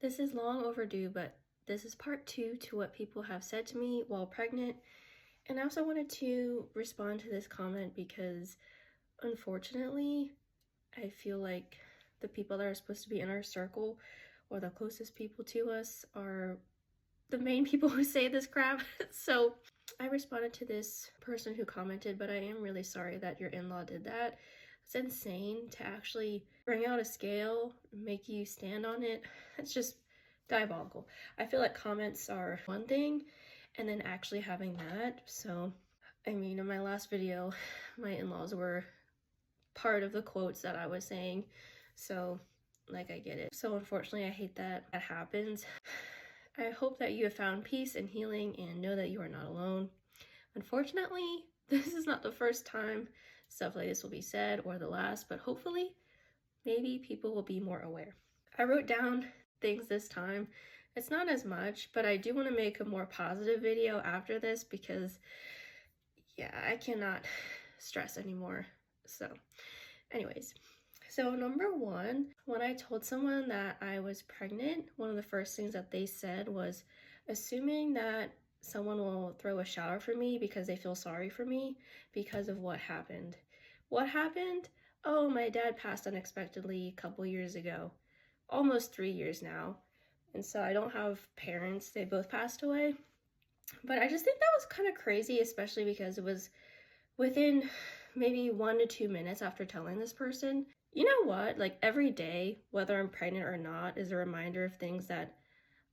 This is long overdue, but this is part 2 to what people have said to me while pregnant. And I also wanted to respond to this comment because unfortunately, I feel like the people that are supposed to be in our circle or the closest people to us are the main people who say this crap. So I responded to this person who commented, but I am really sorry that your in-law did that. It's insane to actually bring out a scale, make you stand on it. It's just diabolical. I feel like comments are one thing and then actually having that. So, I mean, in my last video, my in-laws were part of the quotes that I was saying. So, like, I get it. So unfortunately, I hate that that happens. I hope that you have found peace and healing and know that you are not alone. Unfortunately, this is not the first time stuff like this will be said or the last, but hopefully, maybe people will be more aware. I wrote down things this time. It's not as much, but I do want to make a more positive video after this because, yeah, I cannot stress anymore. So, anyways. So number one, when I told someone that I was pregnant, one of the first things that they said was assuming that someone will throw a shower for me because they feel sorry for me because of what happened. What happened? Oh, my dad passed unexpectedly a couple years ago, almost 3 years now. And so I don't have parents, they both passed away. But I just think that was kind of crazy, especially because it was within maybe 1 to 2 minutes after telling this person. You know what? Like every day, whether I'm pregnant or not, is a reminder of things that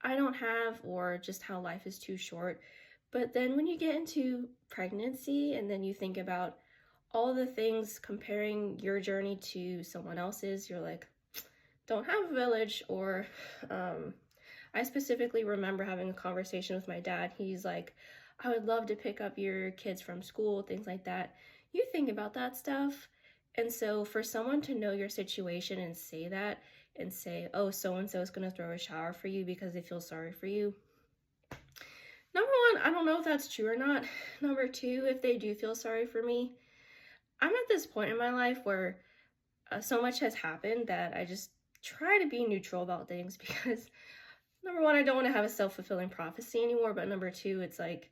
I don't have or just how life is too short. But then when you get into pregnancy and then you think about all the things comparing your journey to someone else's, you're like, don't have a village. Or I specifically remember having a conversation with my dad. He's like, I would love to pick up your kids from school, things like that. You think about that stuff. And so for someone to know your situation and say that and say, oh, so-and-so is going to throw a shower for you because they feel sorry for you. Number one, I don't know if that's true or not. Number two, if they do feel sorry for me, I'm at this point in my life where so much has happened that I just try to be neutral about things because number one, I don't want to have a self-fulfilling prophecy anymore. But number two, it's like,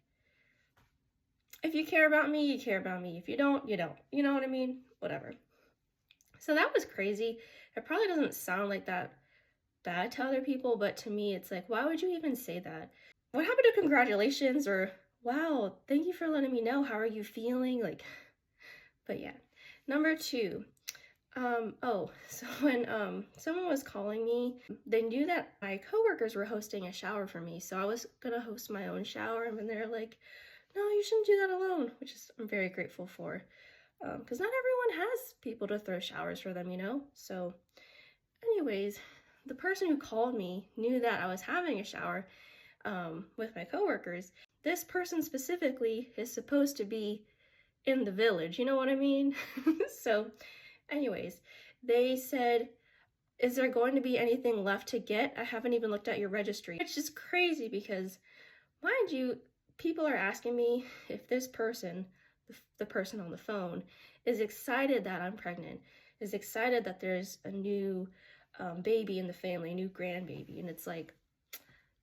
if you care about me, you care about me. If you don't, you don't. You know what I mean? Whatever. So that was crazy. It probably doesn't sound like that bad to other people, but to me, it's like, why would you even say that? What happened to congratulations or, wow, thank you for letting me know. How are you feeling? Like, but yeah. Number two, so when someone was calling me, they knew that my coworkers were hosting a shower for me, so I was gonna host my own shower, and they're like, no, you shouldn't do that alone, which is I'm very grateful for, because not everyone has people to throw showers for them, you know? So anyways, the person who called me knew that I was having a shower with my coworkers. This person specifically is supposed to be in the village, you know what I mean? So anyways, they said, is there going to be anything left to get? I haven't even looked at your registry. It's just crazy because, mind you, people are asking me if this person, the person on the phone, is excited that I'm pregnant, is excited that there's a new baby in the family, a new grandbaby. And it's like,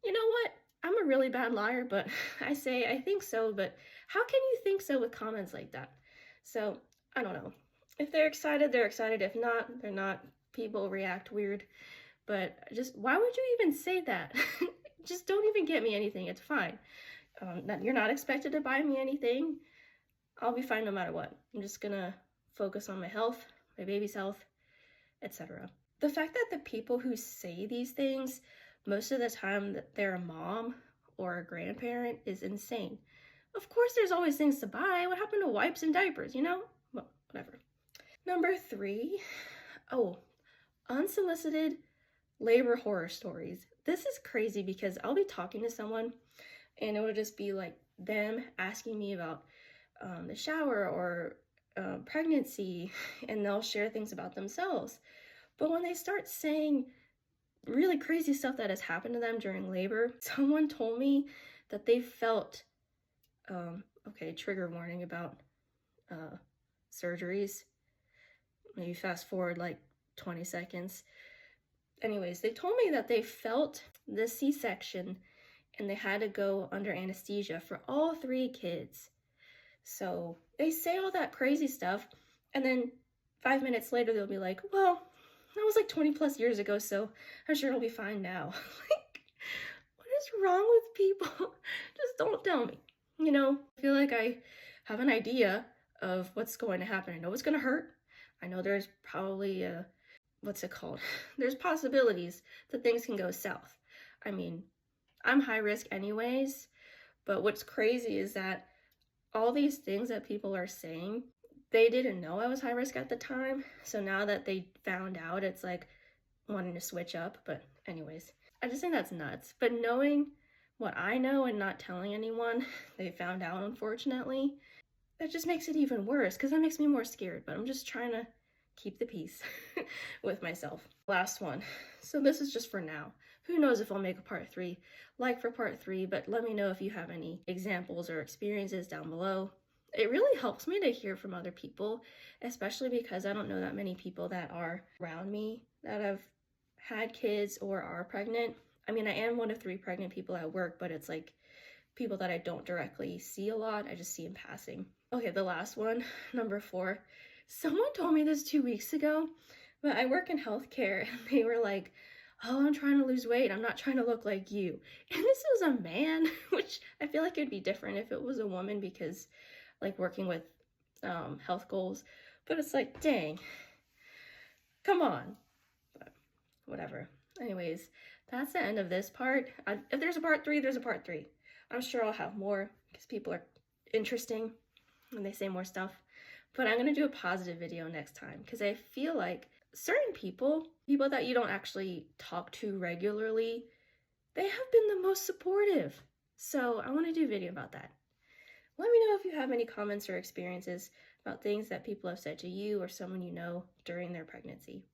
you know what? I'm a really bad liar, but I say I think so, but how can you think so with comments like that? So I don't know. If they're excited, they're excited. If not, they're not. People react weird. But just, why would you even say that? Just don't even get me anything. It's fine. You're not expected to buy me anything. I'll be fine no matter what. I'm just gonna focus on my health, my baby's health, etc. The fact that the people who say these things, most of the time that they're a mom or a grandparent, is insane. Of course there's always things to buy. What happened to wipes and diapers, you know? Well, whatever. Number three, unsolicited labor horror stories. This is crazy because I'll be talking to someone and it will just be like them asking me about the shower or pregnancy, and they'll share things about themselves. But when they start saying really crazy stuff that has happened to them during labor, someone told me that they felt, okay, trigger warning about surgeries. Maybe fast forward like 20 seconds. Anyways, they told me that they felt the C-section and they had to go under anesthesia for all 3 kids. So they say all that crazy stuff, and then 5 minutes later they'll be like, well, that was like 20 plus years ago, so I'm sure it'll be fine now. Like, what is wrong with people? Just don't tell me. You know, I feel like I have an idea of what's going to happen. I know it's going to hurt. I know there's probably what's it called? There's possibilities that things can go south. I mean, I'm high risk anyways, but what's crazy is that all these things that people are saying, they didn't know I was high risk at the time. So now that they found out, it's like wanting to switch up. But anyways, I just think that's nuts. But knowing what I know and not telling anyone, they found out, unfortunately, that just makes it even worse because that makes me more scared. But I'm just trying to keep the peace with myself. Last one. So this is just for now. Who knows if I'll make a part 3, like for part 3, but let me know if you have any examples or experiences down below. It really helps me to hear from other people, especially because I don't know that many people that are around me that have had kids or are pregnant. I mean, I am one of 3 pregnant people at work, but it's like people that I don't directly see a lot. I just see in passing. Okay, the last one, number 4. Someone told me this 2 weeks ago, but I work in healthcare, and they were like, oh, I'm trying to lose weight. I'm not trying to look like you. And this was a man, which I feel like it'd be different if it was a woman because like working with health goals. But it's like, dang, come on. But whatever. Anyways, that's the end of this part. If there's a part 3, there's a part 3. I'm sure I'll have more because people are interesting and they say more stuff. But I'm going to do a positive video next time because I feel like certain people that you don't actually talk to regularly, they have been the most supportive. So I want to do a video about that. Let me know if you have any comments or experiences about things that people have said to you or someone you know during their pregnancy.